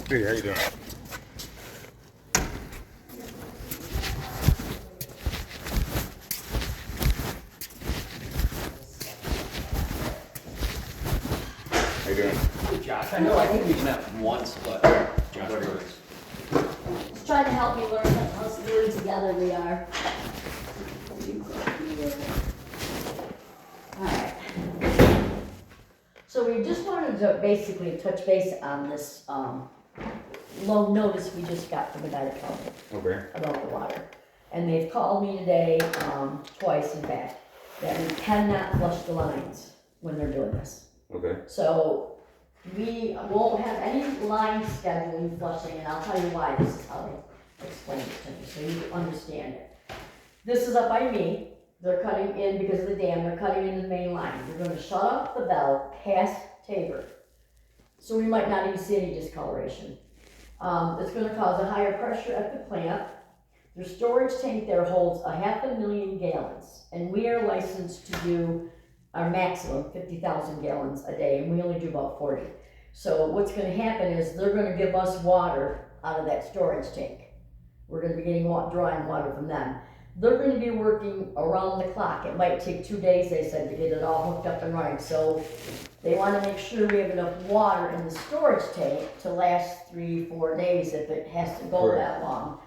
Hey, how you doing? How you doing? Josh, I know I think we've met once, but Josh works. He's trying to help me learn how to do it together we are. Alright. So we just wanted to basically touch base on this, low notice we just got from the guy that called me Okay. about the water. And they've called me today, twice in fact, that we cannot flush the lines when they're doing this. Okay. So we won't have any line scheduling flushing, and I'll tell you why. This is how they explain it to me, so you understand it. This is up by me. They're cutting in because of the dam. They're cutting in the main line. They're going to shut off the valve past Tabor, so we might not even see any discoloration. It's going to cause a higher pressure at the plant. Their storage tank there holds 500,000 gallons, and we are licensed to do our maximum 50,000 gallons a day, and we only do about 40. So what's going to happen is they're going to give us water out of that storage tank. We're going to be getting drawing water from them. They're going to be working around the clock. It might take 2 days, they said, to get it all hooked up and running. So they want to make sure we have enough water in the storage tank to last 3-4 days if it has to go that long.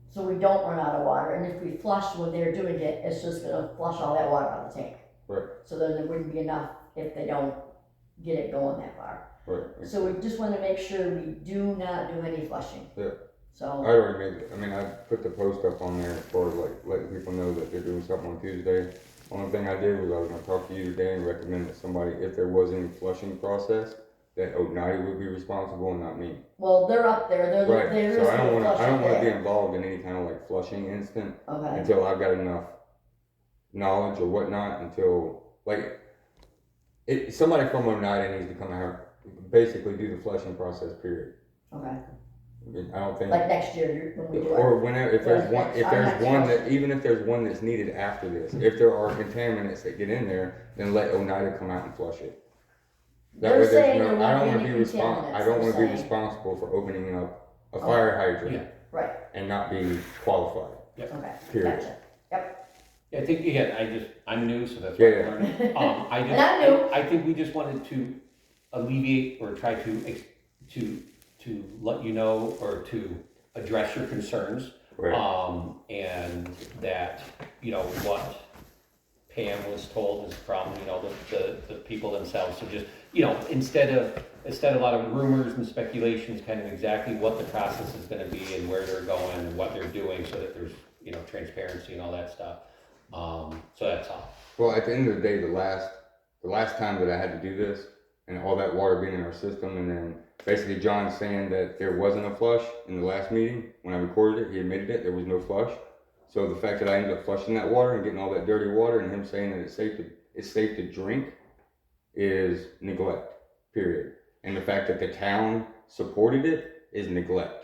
So we don't run out of water. And if we flush when they're doing it, it's just going to flush all that water out of the tank. Right. So then there wouldn't be enough if they don't get it going that far. Right. So we just want to make sure we do not do any flushing. Yeah. So I already made it. I mean, I put the post up on there for like letting people know that they're doing something on Tuesday. Only thing I did was I was going to talk to you today and recommend that somebody, if there was any flushing process, that Ognati would be responsible and not me. well, they're up there. They're Right. there So is I don't no want to. I flushing don't want to be there. involved in any kind of like flushing incident Okay. until I've got enough knowledge or whatnot. Until like somebody from Oneida needs to come out, basically do the flushing process. Period. Okay. I don't think. Like next year when we do Or it. whenever, if there's one, if I'm there's not one sure. that, even if there's one that's needed after this, if there are contaminants that get in there, then let Oneida come out and flush it. That They're way saying there's no, there I don't won't want be to any be contaminants, I don't want to be they're saying. responsible for opening up a fire hydrant Yeah. Right. and not be qualified. Okay. Period. Gotcha. Yep. I think, again, I'm new, so that's Yeah, why yeah. I'm learning. I And I'm new. I think we just wanted to alleviate or try to let you know or to address your concerns. Right. And that, what Pam was told is from, the people themselves. So just, instead of a lot of rumors and speculations, kind of exactly what the process is gonna be and where they're going and what they're doing so that there's, transparency and all that stuff. So that's all. Well, at the end of the day, the last time that I had to do this and all that water being in our system, and then basically John saying that there wasn't a flush in the last meeting, when I recorded it, he admitted it, there was no flush. So the fact that I ended up flushing that water and getting all that dirty water and him saying that it's safe to drink is neglect, period. And the fact that the town supported it is neglect.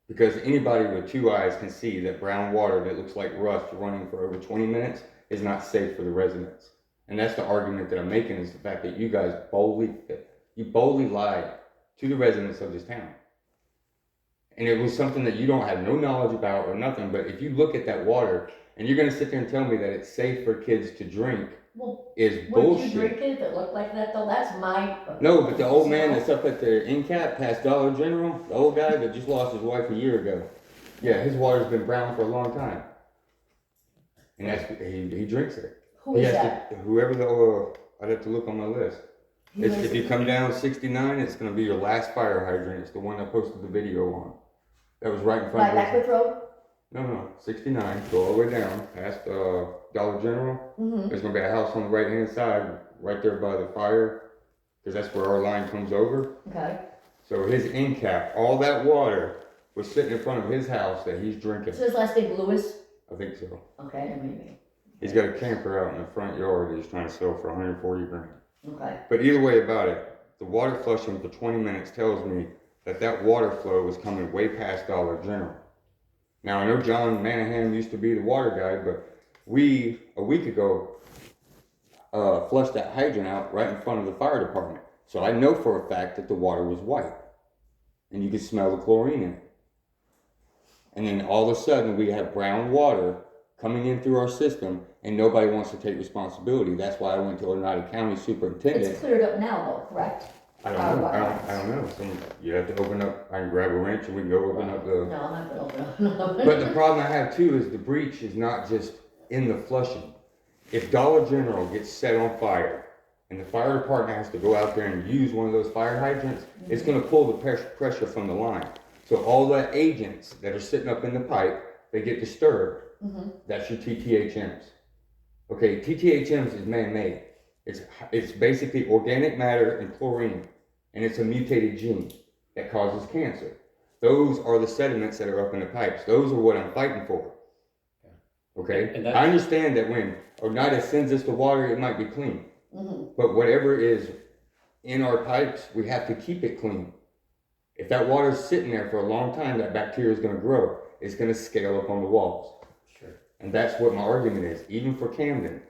Because anybody with 2 eyes can see that brown water that looks like rust running for over 20 minutes is not safe for the residents. And that's the argument that I'm making, is the fact that you guys boldly lied to the residents of this town. And it was something that you don't have no knowledge about or nothing, but if you look at that water and you're gonna sit there and tell me that it's safe for kids to drink is Would bullshit. you drink it if it looked like that though? That's my. No, but the old man that's up at the end cap past Dollar General, the old guy that just lost his wife a year ago, yeah, his water's been brown for a long time. And that's, he drinks it. Who is that? Whoever I'd have to look on my list. If you come down 69, it's going to be your last fire hydrant. It's the one I posted the video on. That was right in front By of us. Beckwith Road? No, 69. Go all the way down past Dollar General, Mm-hmm. there's gonna be a house on the right hand side, right there by the fire, because that's where our line comes over. Okay. So his end cap, all that water was sitting in front of his house that he's drinking. So his last name Lewis? I think so. Okay, maybe. He's got a camper out in the front yard that he's trying to sell for 140 grand. Okay. But either way about it, the water flushing for 20 minutes tells me that that water flow was coming way past Dollar General. Now I know John Manahan used to be the water guy, but we, a week ago, flushed that hydrant out right in front of the fire department. So I know for a fact that the water was white. And you could smell the chlorine in it. And then all of a sudden we have brown water coming in through our system, and nobody wants to take responsibility. That's why I went to Oneida County Superintendent. It's cleared up now though, correct? I don't know. I don't know. You have to open up. I can grab a wrench and we can go open up the. No, I'm not gonna open up. But the problem I have too is the breach is not just in the flushing. If Dollar General gets set on fire and the fire department has to go out there and use one of those fire hydrants, it's going to pull the pressure from the line. So all the agents that are sitting up in the pipe, they get disturbed. Mm-hmm. That's your TTHMs. Okay, TTHMs is man-made. It's basically organic matter and chlorine, and it's a mutated gene that causes cancer. Those are the sediments that are up in the pipes. Those are what I'm fighting for. Okay? And I understand that when Oneida sends us the water, it might be clean. Mm-hmm. But whatever is in our pipes, we have to keep it clean. If that water's sitting there for a long time, that bacteria is going to grow. It's going to scale up on the walls. Sure. And that's what my argument is, even for Camden.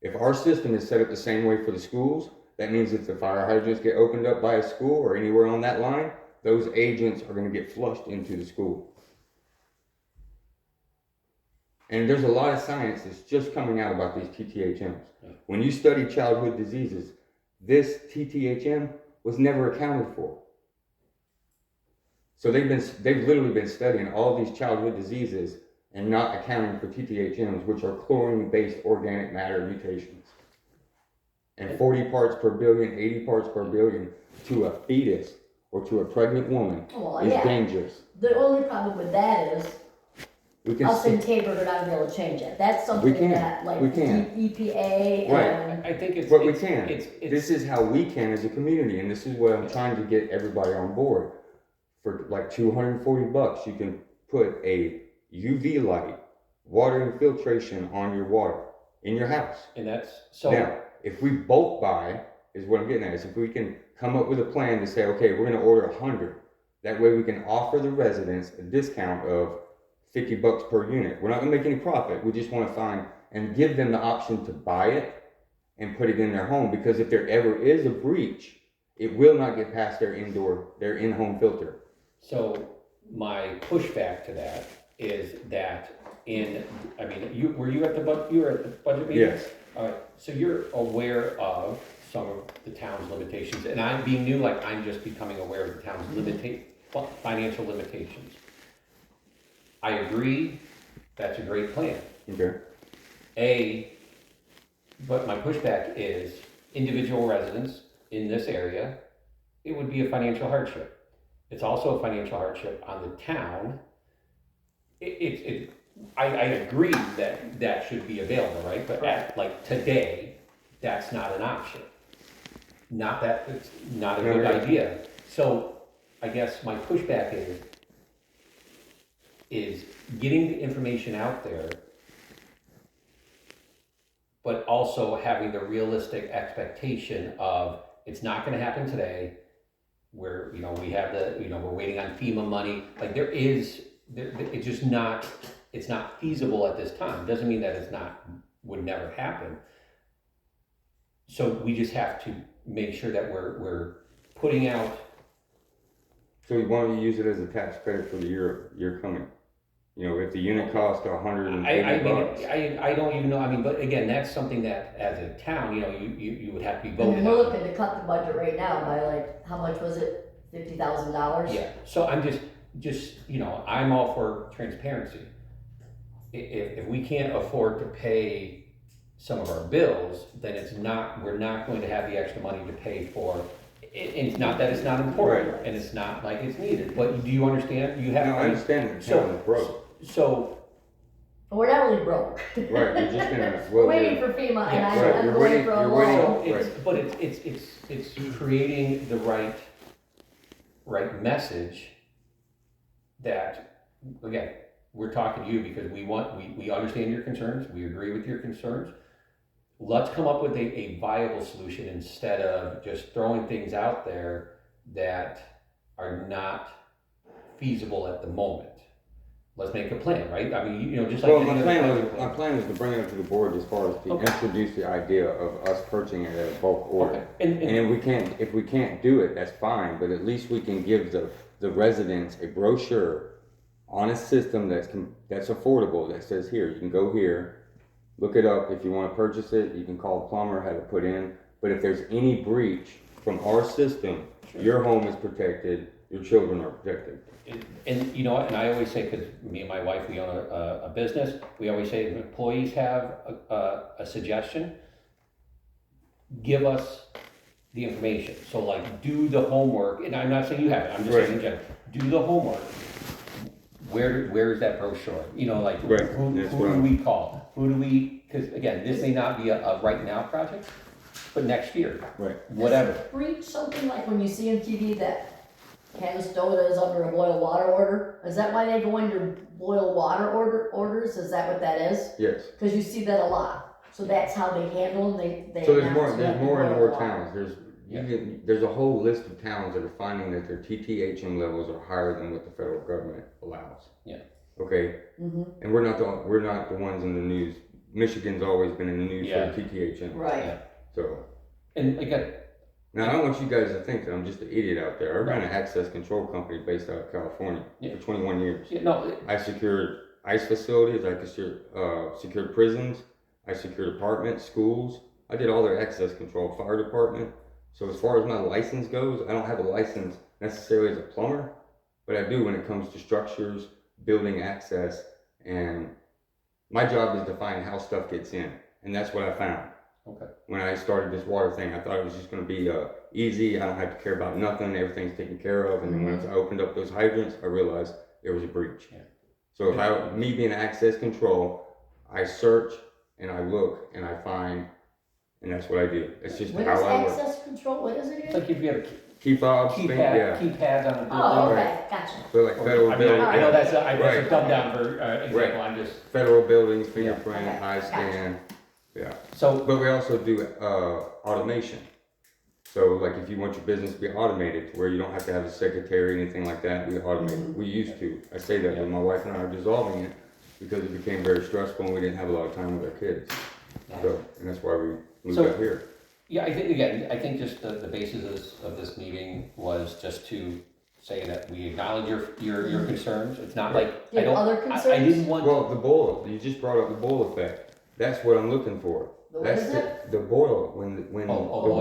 If our system is set up the same way for the schools, that means if the fire hydrants get opened up by a school or anywhere on that line, those agents are going to get flushed into the school. And there's a lot of science that's just coming out about these TTHMs. When you study childhood diseases, this TTHM was never accounted for. So they've literally been studying all these childhood diseases and not accounting for TTHMs, which are chlorine-based organic matter mutations. And 40 parts per billion, 80 parts per billion to a fetus or to a pregnant woman is dangerous. The only problem with that is We can us see, in Tabor are not gonna be able to change it. That's something can. that like We can. EPA Right. and I think it's. but we it's- can. It's, This is how we can as a community, and this is what I'm trying to get everybody on board. For like $240, you can put a UV light, water infiltration on your water in your house. and that's, so. Now, if we bulk buy, is what I'm getting at, is if we can come up with a plan to say, okay, we're gonna order 100. That way we can offer the residents a discount of $50 per unit. We're not gonna make any profit. We just wanna find and give them the option to buy it and put it in their home, because if there ever is a breach, it will not get past their in-home filter. So my pushback to that is that were you at the budget meeting? Yes. All right, so you're aware of some of the town's limitations, and I'm being new, like I'm just becoming aware of the town's financial limitations. I agree, that's a great plan. Okay. But my pushback is individual residents in this area, it would be a financial hardship. It's also a financial hardship on the town. I agree that should be available, right? But like today, that's not an option. Not that it's not a good idea. So I guess my pushback is getting the information out there, but also having the realistic expectation of it's not going to happen today. Where we have we're waiting on FEMA money. Like it's just not. It's not feasible at this time. Doesn't mean that would never happen. So we just have to make sure that we're putting out. So you want to use it as a tax credit for the year coming? If the unit costs $180. I don't even know. But again, that's something that as a town, you would have to be voted and we're on. looking to cut the budget right now by like, how much was it? $50,000? Yeah. So I'm just I'm all for transparency. If we can't afford to pay some of our bills, then we're not going to have the extra money to pay for. It's not that it's not important, and it's not like it's needed. But do you understand? I understand that the town is broke. So We're not really broke. Right, we're just gonna, We're well, waiting for FEMA, and Yeah, right, I'm you're going waiting- for a you're waiting- loan. So but it's creating the right message that, again, we're talking to you because we understand your concerns, we agree with your concerns. Let's come up with a viable solution instead of just throwing things out there that are not feasible at the moment. Let's make a plan, right? I mean, just like. well, any my other plan was to bring it up to the board as far as to Okay. introduce the idea of us purchasing it at a bulk order. Okay. And if we can't do it, that's fine, but at least we can give the residents a brochure on a system that's affordable, that says, here, you can go here, look it up. If you want to purchase it, you can call a plumber, have it put in. But if there's any breach from our system, your home is protected, your children are protected. And you know what, and I always say, because me and my wife, we own a business, we always say if employees have a suggestion, give us the information. So like, do the homework, and I'm not saying you have it, I'm just saying in general, do the homework. Where is that brochure? Like, Right. who do we call? Because again, this may not be a right now project, but next year, Right. whatever. Breach something like when you see on TV that Canastota is under a boil water order? Is that why they go under boil water orders? Is that what that is? Yes. Because you see that a lot. So that's how they handle them. They So there's announce more and boil more water. towns. There's a whole list of towns that are finding that their TTHM levels are higher than what the federal government allows. Yeah. Okay. Mm-hmm. And we're not the ones in the news. Michigan's always been in the news Yeah. for TTHM. Right. Yeah. So And again, now I don't want you guys to think that I'm just an idiot out there. I ran an access control company based out of California Yeah. for 21 years. no, I secured ICE facilities. I secured prisons. I secured apartments, schools. I did all their access control, fire department. So as far as my license goes, I don't have a license necessarily as a plumber, but I do when it comes to structures, building access, and my job is to find how stuff gets in, and that's what I found. Okay. When I started this water thing, I thought it was just going to be easy. I don't have to care about nothing. Everything's taken care of. And then once I opened up those hydrants, I realized there was a breach. Yeah. So me being access control, I search and I look and I find, and that's what I do. It's just What how is I work. access control? What is it it's again? like if you have a Key fobs, yeah. keypads on a building. Oh, okay, gotcha. So like federal I buildings, know that's a Right. dumb down for example. Right. I'm just federal buildings, fingerprint, Okay, eye gotcha. scan, yeah. so But we also do automation. So like if you want your business to be automated, where you don't have to have a secretary or anything like that, we automate it. We used to. I say that, but my wife and I are dissolving it because it became very stressful and we didn't have a lot of time with our kids. So, and that's why we moved So- out here. Yeah, I think just the basis of this meeting was just to say that we acknowledge your concerns. It's not like Do you have other I concerns? didn't want. Well, the boil, you just brought up the boil effect. That's what I'm looking for. What That's is it? the boil, when the boil.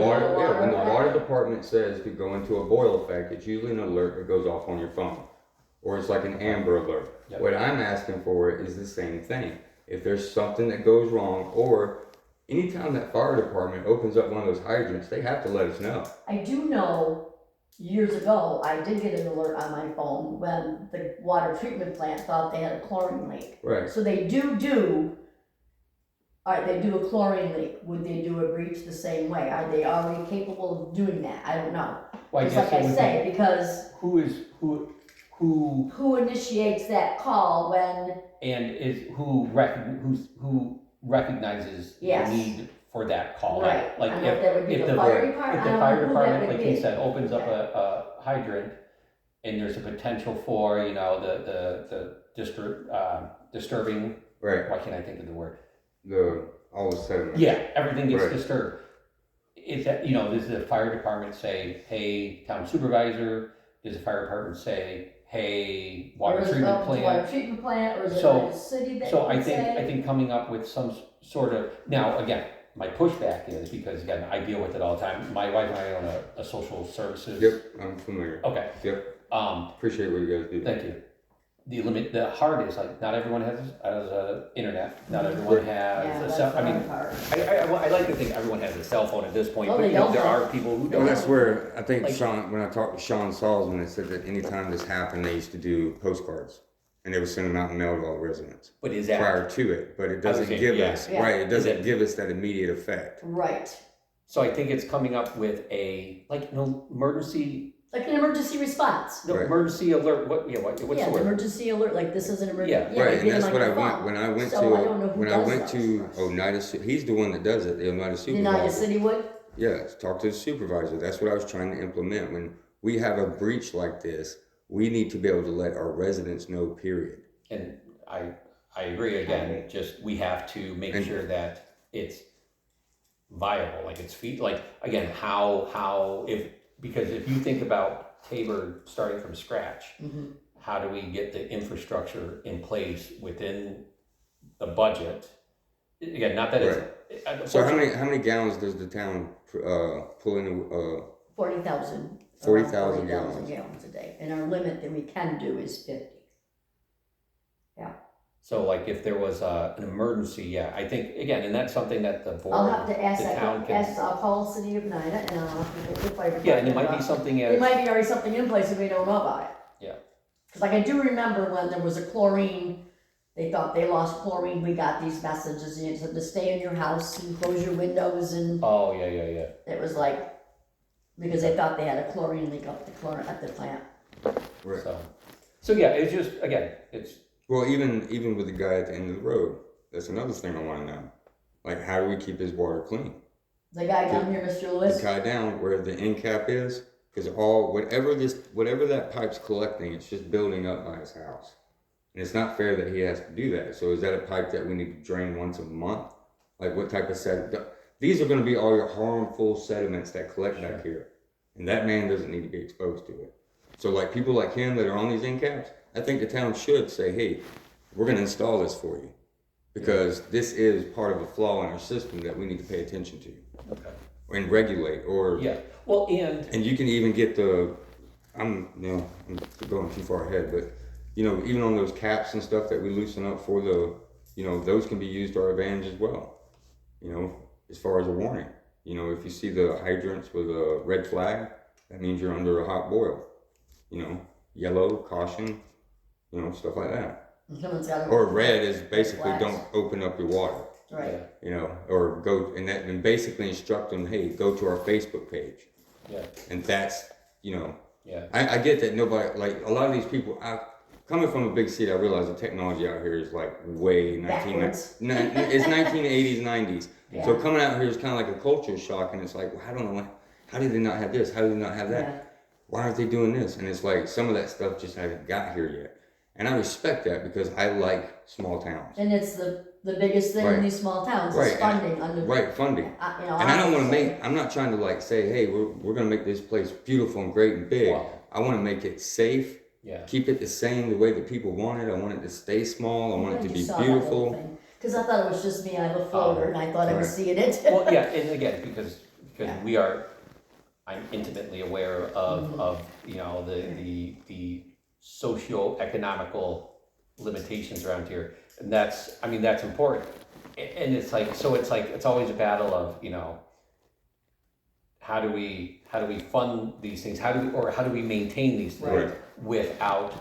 water, yeah, when the Water water effect? department says to go into a boil effect, it's usually an alert that goes off on your phone. Or it's like an Amber Alert. Yep. What I'm asking for is the same thing. If there's something that goes wrong, or anytime that fire department opens up one of those hydrants, they have to let us know. I do know years ago, I did get an alert on my phone when the water treatment plant thought they had a chlorine leak. Right. So they do a chlorine leak. Would they do a breach the same way? Are they already capable of doing that? I don't know. Well, It's guess like it I would say, be- because who who initiates that call when, and is who recognizes Yes. the need for that call. right, Like I don't know if that would be if the the fire department, if I the don't fire know who that department, would like be. you said, opens up Okay. a hydrant and there's a potential for, the disturbing, Right. why can't I think of the word? All the sediment. Yeah, everything gets Right. disturbed. Is that, does the fire department say, hey, town supervisor? Does the fire department say, hey, or water is it treatment up to water plant? treatment plant, or is it So- like a city that So would I think say? coming up with some sort of, now, again, my pushback is, because again, I deal with it all the time. My wife and I own a social services. Yep, I'm familiar. Okay, Yep, um, appreciate what you guys do. thank you. The hard is like, not everyone has internet, not everyone Yeah, has a that's cell, the I mean, hard part. I like to think everyone has a cell phone at this point, Oh, but they don't. there are people who Well, don't. that's where I think Like- Sean, when I talked to Sean Salzman, it said that anytime this happened, they used to do postcards. and they would send them out and mail to all the residents But is that, prior to it, but it doesn't saying, give yeah. us, Yeah. right, it doesn't it- give us that immediate effect. Right, so I think it's coming up with a, like, no, emergency, like an emergency response. no, Right. emergency alert, what's Yeah, the an word? emergency alert, like this is an emergency. Yeah. Right, and get that's them what on I your went, phone. when I went So I don't know to, who when I does went to those. Oneida, he's the one that does it, the Oneida United supervisor. City would? Yeah, talk to the supervisor, that's what I was trying to implement. When we have a breach like this, we need to be able to let our residents know, period. And I agree again, just, we have to make And- sure that it's viable, like it's like, again, how, because if you think about Tabor starting from scratch, Mhm. how do we get the infrastructure in place within the budget? Again, not that it's. So how many gallons does the town, pull in, 40,000. 40,000 gallons a day, and our limit that we can do is 50. So like if there was an emergency, yeah, I think, again, and that's something that the board, I'll have to ask the that, town can. I'll call the city of Oneida and I'll have to go to the fire department. Yeah, and it might be something It as, might be already something in place and we don't know about it. Yeah. Cause like I do remember when there was a chlorine, they thought they lost chlorine, we got these messages, and you said to stay in your house and close your windows, and oh, yeah, it was like, because they thought they had a chlorine leak up at the plant. right. so yeah, it's just, again, it's, Well, even with the guy at the end of the road, that's another thing I wanna know. Like, how do we keep his water clean? The guy down here, Mr. The Lewis, guy down where the end cap is, cause whatever that pipe's collecting, it's just building up by his house. And it's not fair that he has to do that. So is that a pipe that we need to drain once a month? Like what type of these are gonna be all your harmful sediments that collect back here. And that man doesn't need to be exposed to it. So like people like him that are on these end caps, I think the town should say, hey, we're gonna install this for you. Because this is part of a flaw in our system that we need to pay attention to. okay, And regulate, or, yeah, well, and you can even get I'm going too far ahead, but even on those caps and stuff that we loosen up for those can be used to our advantage as well. As far as a warning. If you see the hydrants with a red flag, that means you're under a hot boil. Yellow, caution, stuff like that. someone's got Or red is basically flags. don't open up your water. Right, Or go and basically instruct them, hey, go to our Facebook page. yeah, And that's, yeah, I get that nobody, like a lot of these people, coming from a big city, I realize the technology out here is like way backwards. it's 1980s, 90s. Yeah. So coming out here is kind of like a culture shock, and it's like, well, I don't know, how did they not have this? How did they not have that? Yeah. Why aren't they doing this? And it's like some of that stuff just hasn't got here yet. And I respect that because I like small towns. And it's the biggest thing Right. in these small towns, Right, is funding under. Right, funding. And I don't want to I'm not trying to like say, hey, we're going to make this place beautiful and great and big. Wow. I want to make it safe, yeah. keep it the same, the way that people want it. I want it to stay small. I want it to be beautiful. Because I thought it was just me, I have a floater, and I thought I was Right. seeing it. Well, yeah, and again, because Yeah. I'm intimately aware of the socio-economical limitations around here, and that's important. And it's like, so it's always a battle of, how do we fund these things? How do we maintain these things Right. without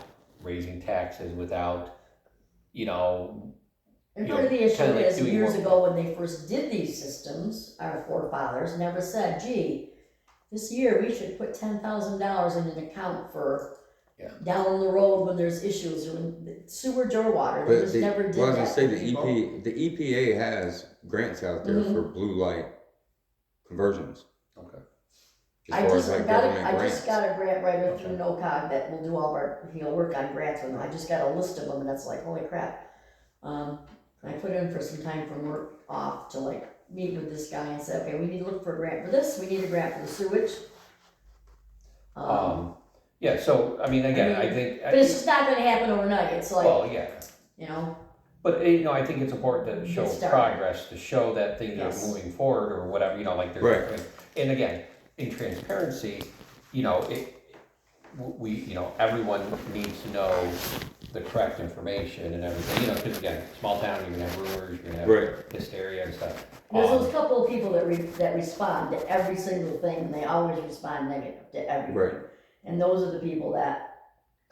raising taxes, without, And you part of the know, issue kinda like is, doing years more. ago, when they first did these systems, our forefathers never said, gee, this year we should put $10,000 in an account for Yeah. down the road when there's issues, or when sewage or water, they But just never did well, I was that gonna say for people. the EPA has grants out there Mhm. for blue light conversions. okay. As I far just as like got government I grants. just got a grant writer through Okay. NOCOG that will do all of our, he'll work on grants with them, I just got a list of them, and that's like, holy crap. I put in for some time from work off to like meet with this guy and say, okay, we need to look for a grant for this, we need a grant for the sewage. Yeah, so, again, I mean, think. But it's just not gonna happen overnight, it's like, Well, yeah, But, I think it's important to show Get started. progress, to show that things Yes. are moving forward or whatever, like there's Right. different. And again, in transparency, everyone needs to know the correct information and everything, because again, small town, you're gonna have rumors, you're gonna have Right. hysteria and stuff. there's those couple of people that respond to every single thing, and they always respond negative to everything. Right. And those are the people that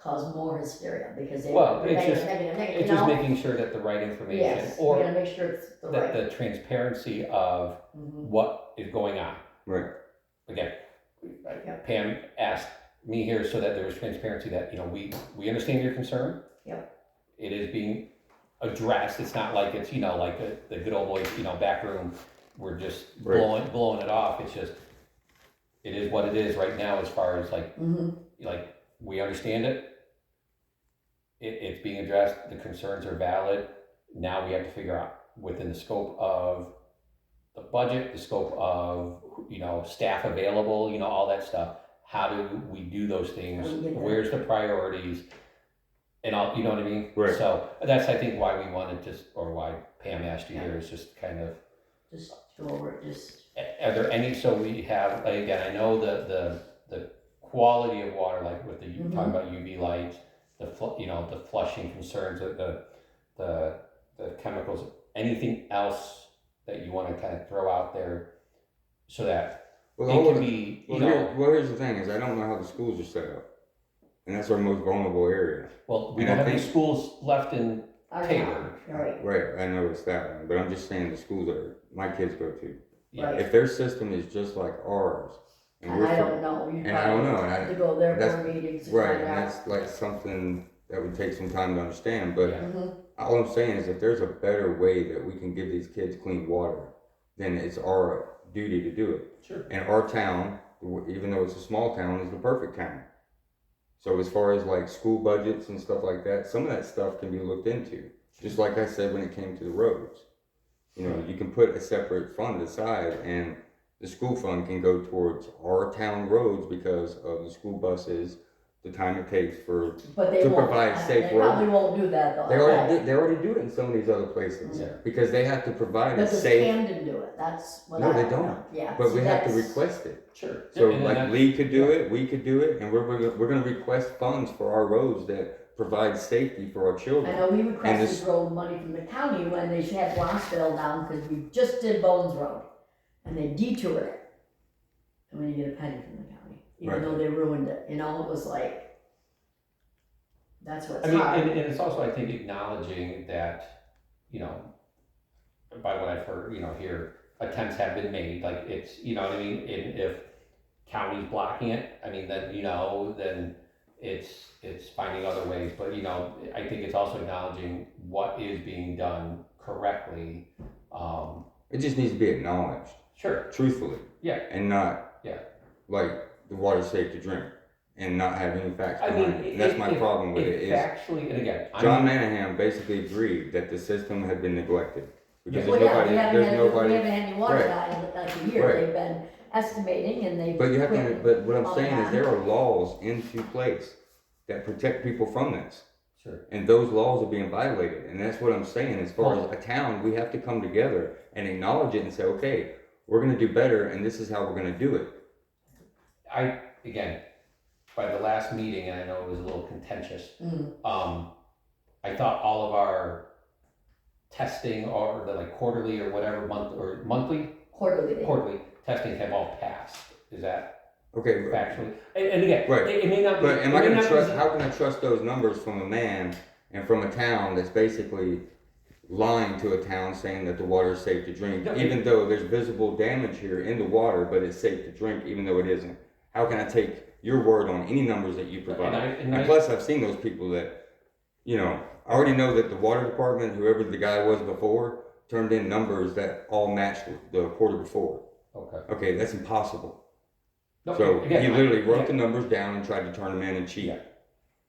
cause more hysteria because they. Well, they're it's just, negative, it's you just know? making sure that the right information, Yes, we or gotta make sure it's the that right. the transparency of Mhm. what is going on. Right. Again, Yep. Pam asked me here so that there was transparency that, we understand your concern. Yep. It is being addressed. It's not like it's, like the good old boys, back room, we're just Right. blowing it off. It's just, it is what it is right now as far as like we understand it. It's being addressed. The concerns are valid. Now we have to figure out within the scope of the budget, the scope of, staff available, all that stuff. How do we do those things? How do we get that? Where's the priorities? And all, you know what I mean? Right. So that's, I think, why we wanted to, or why Pam asked you here, is just kind of, Just go over it, just. are there any, so we have, like, again, I know the quality of water, like with the, talking about UV lights, the flushing concerns, the chemicals, anything else that you want to kind of throw out there so that it can be, here's the thing is I don't know how the schools are set up. And that's our most vulnerable area. well, we And don't I have any think- schools left in Our Taylor. town, right, Right, I know it's that one, but I'm just saying the schools that my kids go to. Yeah. right. If their system is just like ours, And I don't know, you and I don't know, and have to go there that's- for meetings to right, find and out. that's like something that would take some time to understand, but Yeah. all I'm saying is if there's a better way that we can give these kids clean water, then it's our duty to do it. Sure. And our town, even though it's a small town, is the perfect town. So as far as like school budgets and stuff like that, some of that stuff can be looked into. Just like I said when it came to the roads. You can put a separate fund aside and the school fund can go towards our town roads because of the school buses, the time it takes for, But they to won't, provide safe they probably roads. won't do that though. They already do it in some of these other places. Yeah. Because they have to provide But a does safe, Camden do it? That's what No, I they don't know. don't. Yeah. but see, we have to that's- request it. Sure. So And like that's- Lee could do it, we could do it, and we're gonna request funds for our roads that provide safety for our I children. know we this- requested road money from the county when they had Annsville down, cause we just did Bones Road. And they detoured it. And we didn't get a penny from the county, even Right. though they ruined it, it was like, that's what's I mean, hard. and it's also, I think, acknowledging that, by what I've heard, here, attempts have been made, like, it's, you know what I mean? And if county's blocking it, I mean, then, then it's finding other ways, but, I think it's also acknowledging what is being done correctly. It just needs to be acknowledged, Sure, truthfully. Yeah. And not, Yeah. like, the water's safe to drink, and not have any facts I behind mean, it. And that's my problem with it, is factually, and again, John Manahan basically agreed that the system had been neglected. Because Well, there's yeah, nobody, we haven't there's nobody. had any water Right. guy in like a year, Right. they've been estimating and they. But you have to, quit but what I'm all saying is that. there are laws into place that protect people from this. Sure. And those laws are being violated. And that's what I'm saying. As far as a town, we have to come together and acknowledge it and say, okay, we're going to do better and this is how we're going to do it. Again, by the last meeting, and I know it was a little contentious, Mm. I thought all of our testing or the quarterly or whatever monthly Quarterly. testing have all passed. Is that Okay. factually? And again, Right. it may not be. But am it I may going not to be- trust, how can I trust those numbers from a man and from a town that's basically lying to a town saying that the water is safe to drink, No, even though there's visible damage here in the water, but it's safe to drink, even though it isn't? How can I take your word on any numbers that you provide? And plus, I've seen those people that, I already know that the water department, whoever the guy was before, turned in numbers that all matched the quarter before. Okay. Okay, that's impossible. No, So again, he literally wrote yeah. the numbers down and tried to turn them in and cheat. Yeah.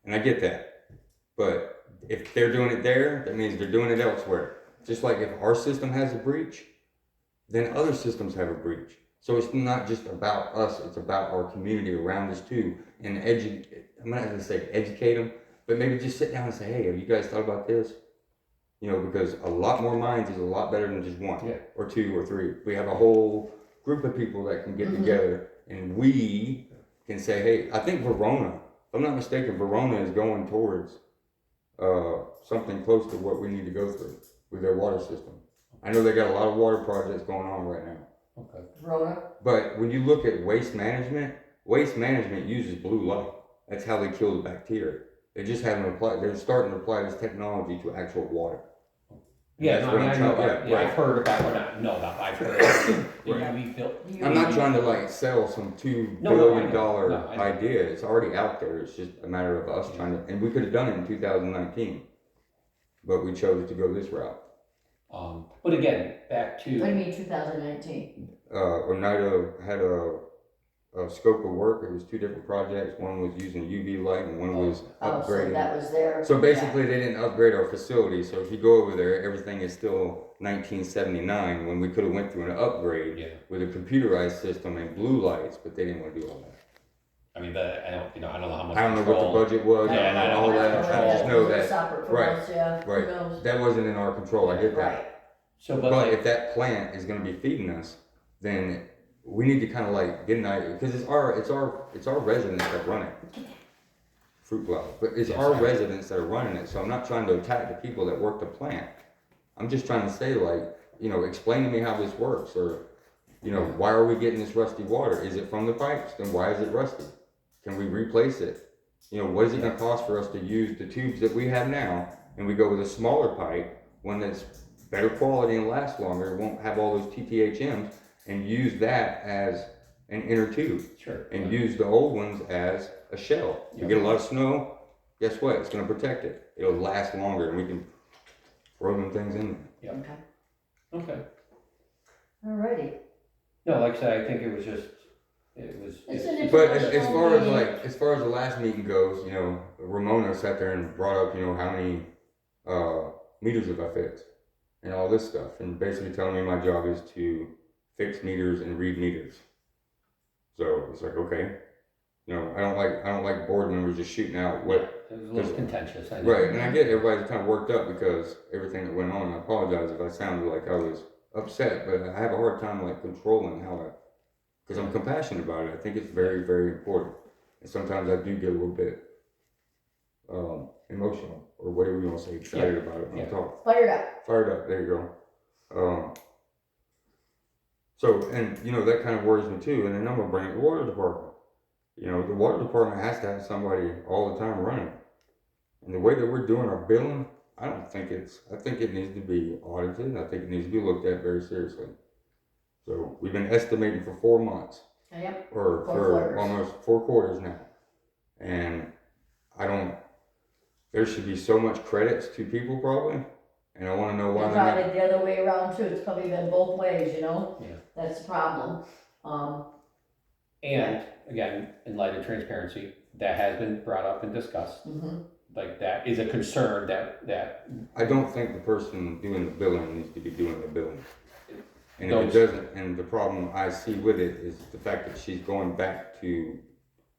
And I get that. But if they're doing it there, that means they're doing it elsewhere. Just like if our system has a breach, then other systems have a breach. So it's not just about us, it's about our community around us too. And I'm not going to say educate them, but maybe just sit down and say, hey, have you guys thought about this? Because a lot more minds is a lot better than just one, Yeah. or two, or three. We have a whole group of people that can get together and we can say, hey, I think Verona, if I'm not mistaken, Verona is going towards something close to what we need to go through with their water system. I know they got a lot of water projects going on right now. Okay. Rona. But when you look at waste management uses blue light. That's how they kill the bacteria. They just haven't applied. They're starting to apply this technology to actual water. Yeah, That's no, I what mean, I'm I know trying- about, yeah, right. I've heard about, or not, know about, I've heard the Right. UV filter. I'm not trying to like sell some $2 No, I billion know. No, I know. idea. It's already out there. It's just a matter of us trying to, and we could have done it in 2019, but we chose to go this route. But again, back What do you to, mean 2019? Oneida had a scope of work. It was 2 different projects. One was using UV light, and one was Oh, so upgrading. that was there. So basically, they didn't upgrade our facility. So if you go over there, everything is still 1979 when we could have went through an upgrade yeah, with a computerized system and blue lights, but they didn't want to do all that. I mean, I don't know how much I don't know control. what the budget was. Yeah, I don't know I all don't that. know. I just know that Separate from right, us, yeah. Who right. knows? That wasn't in our control. I get that. Right. So, But like, if that plant is going to be feeding us, then we need to kind of like get an idea because it's our residents that run it. Fruit fly, but it's Yes, our sir. residents that are running it. So I'm not trying to attack the people that work the plant. I'm just trying to say like, explain to me how this works, or why are we getting this rusty water? Is it from the pipes? Then why is it rusty? Can we replace it? What is it going to cost for us to use the tubes that we have now, and we go with a smaller pipe, one that's better quality and lasts longer, won't have all those TTHMs, and use that as an inner tube, sure. and use the old ones as a shell. You get a lot of snow, guess what? It's going to protect it. It'll last longer, and we can throw them things in there. Okay. Okay. Alrighty. No, like I said, I think it was. It's an But as informational far as meeting. as far as the last meeting goes, Ramona sat there and brought up, how many meters have I fixed and all this stuff, and basically telling me my job is to fix meters and read meters. So it's like, okay, I don't like board members just shooting out what. It was a little contentious. I know. Right, and I get everybody's kind of worked up because everything that went on. I apologize if I sounded like I was upset, but I have a hard time like controlling how because I'm compassionate about it. I think it's very, very important, and sometimes I do get a little bit emotional, or whatever you want to say, excited about it when I talk. Fired up. Fired up. There you go. So, and that kind of worries me too. And then I'm gonna bring it to the water department. The water department has to have somebody all the time running. And the way that we're doing our billing, I think it needs to be audited. I think it needs to be looked at very seriously. So we've been estimating for 4 months, Yep. or 4 for quarters. almost 4 quarters now. And there should be so much credits to people probably. And I want to know why They they're tried not. it the other way around too. It's probably been both ways, Yeah. That's the problem. And again, in light of transparency, that has been brought up and discussed. Mhm. Like that is a concern that I don't think the person doing the billing needs to be doing the billing. And if Those- it doesn't, and the problem I see with it is the fact that she's going back to,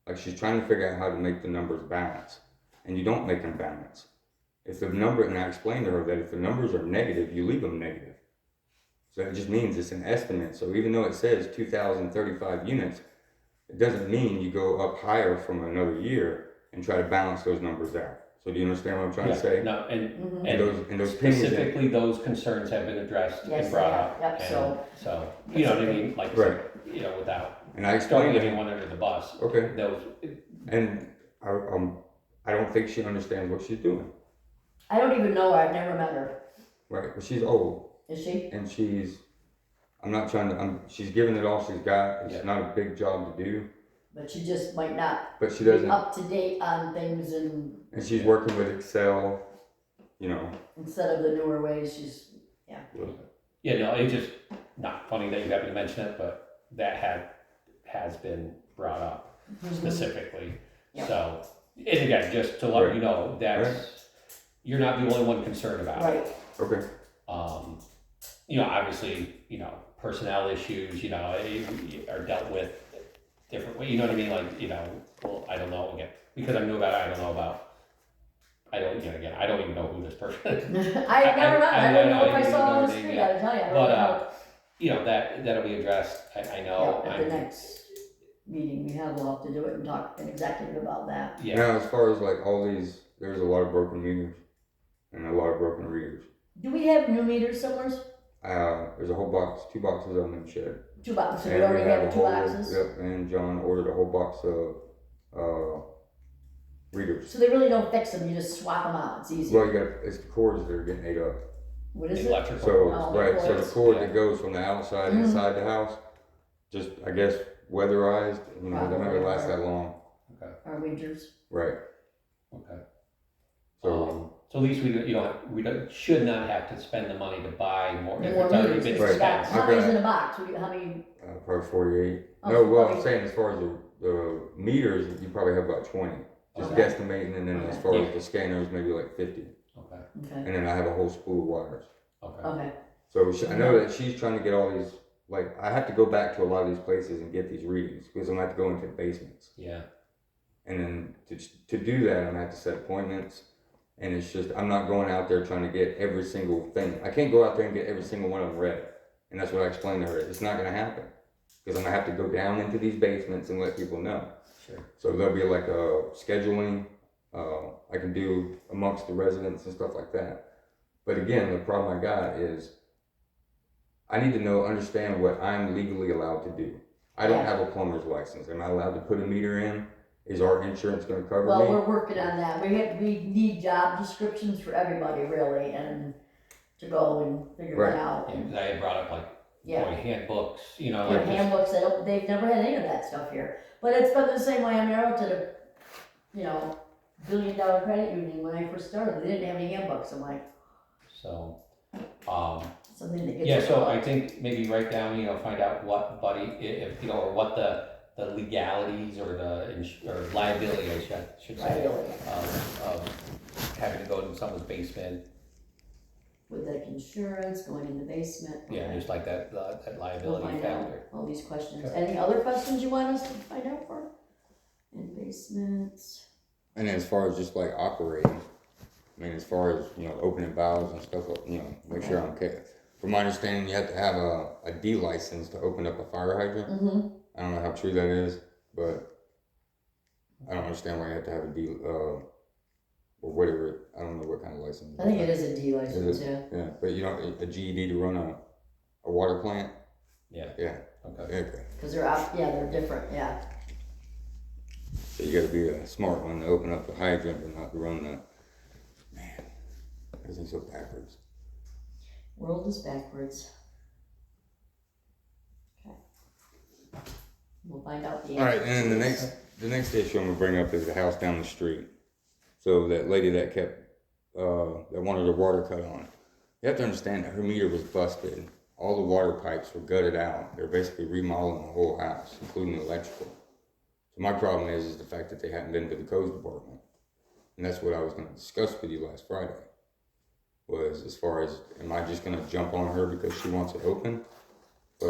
like she's trying to figure out how to make the numbers balance. And you don't make them balance. If the number, and I explained to her that if the numbers are negative, you leave them negative. So it just means it's an estimate. So even though it says 2,035 units, it doesn't mean you go up higher from another year and try to balance those numbers out. So do you understand what I'm trying to say? No, and Mhm. And those opinions. specifically those concerns have been addressed Yes, and brought they up. have. Yep, And so you know what I mean? Like Right. without And I throwing explained to her. anyone under the bus. Okay. Those And I don't think she understands what she's doing. I don't even know her. I've never met her. Right. But she's old, Is she? and I'm not trying to, she's giving it all she's got. It's Yeah. not a big job to do, But she just might not but she be doesn't, up to date on things, and and she's working with Excel, instead of the newer ways, she's it's just not funny that you happen to mention it, but that has been brought up specifically. Yeah. So and again, just to let Right. you know that's you're not the only one concerned about it. right. Okay. Obviously, personnel issues, are dealt with different way. You know what I mean? Like, well, I don't know again because I'm new about it. I don't know about. I don't even know who this person is. I never met her. I don't know if I I saw her on the don't street. know I tell you, I But don't know. that'll be addressed. I know. Yeah, at the next meeting we have, we'll have to do it and talk an executive about that. Yeah. Now, as far as like all these, there's a lot of broken meters and a lot of broken readers. Do we have new meters somewhere? There's a whole box, 2 boxes on them shed. 2 boxes. So we And already have have a 2 whole, boxes. yep, and John ordered a whole box of readers. So they really don't fix them, you just swap them out, it's easy. Well, it's the cords that are getting ate up. What is it? Electrical. So, Oh, right, so the cords. cord Yeah. that goes from the outside inside the house, just, I guess, weatherized, they're not gonna last that long. Okay, Our winters. Right, okay. so, So at least we should not have to spend the money to buy more, if More it's already meters, been because we got, spent. how many's in a box? How many, probably 48. Oh, No, well, 40. I'm saying as far as the meters, you probably have about 20. Just Okay. guesstimating, and then as far as the scanners, maybe like 50. Okay, okay, And then I have a whole spool of wires. okay. okay, So I know that she's trying to get all these, like, I have to go back to a lot of these places and get these readings, because I'm gonna have to go into the basements. Yeah, And then to do that, I'm gonna have to set appointments. And it's just, I'm not going out there trying to get every single thing. I can't go out there and get every single one of them read. And that's what I explained to her. It's not gonna happen. Because I'm gonna have to go down into these basements and let people know. sure. So there'll be like a scheduling, I can do amongst the residents and stuff like that. But again, the problem I got is I need to understand what I'm legally allowed to do. I don't have a plumber's license. Am I allowed to put a meter in? Is our insurance gonna cover well, me? we're working on that, we need job descriptions for everybody really, and to go and figure Right. that out. Yeah, 'cause I had brought up like Yeah. boy handbooks, Their like just, handbooks, they've never had any of that stuff here, but it's been the same way. I mean, I went to the, $1 billion credit union when I first started, they didn't have any handbooks, I'm like, so, something that gets. yeah, so I think maybe write down, find out what Buddy, if, or what the legalities or or liability, I should say, Liability. of having to go to someone's basement. With like insurance, going in the basement. Yeah, okay. just like that We'll liability find out factor. all these questions. Okay. Any other questions you want us to find out for? In basements, And as far as just like operating, I mean, as far as, opening valves and stuff, make sure I'm okay. From my understanding, you have to have a D license to open up a fire hydrant. I don't know how true that is, but I don't understand why you have to have a D, or whatever, I don't know what kind of license. I think it is a D Is license, it? yeah. Yeah, but a GED to run a water plant? Yeah. Yeah, Okay. okay. Cause they're different, yeah. So you gotta be a smart one to open up the hydrant and not to run the, man, everything's so backwards. World is backwards. Okay. We'll find out the All right, answer. and then the next issue I'm gonna bring up is the house down the street. So that lady that kept, that wanted her water cut on. You have to understand that her meter was busted. All the water pipes were gutted out. They're basically remodeling the whole house, including the electrical. So my problem is the fact that they hadn't been to the codes department. And that's what I was gonna discuss with you last Friday. Was as far as, am I just gonna jump on her because she wants it open?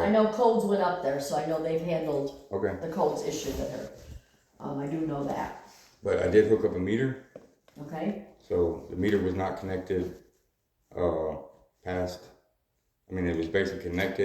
I know codes went up there, so I know they've handled Okay, the codes issue with her. I do know that, but I did hook up a meter. okay? So the meter was not connected, it was basically connected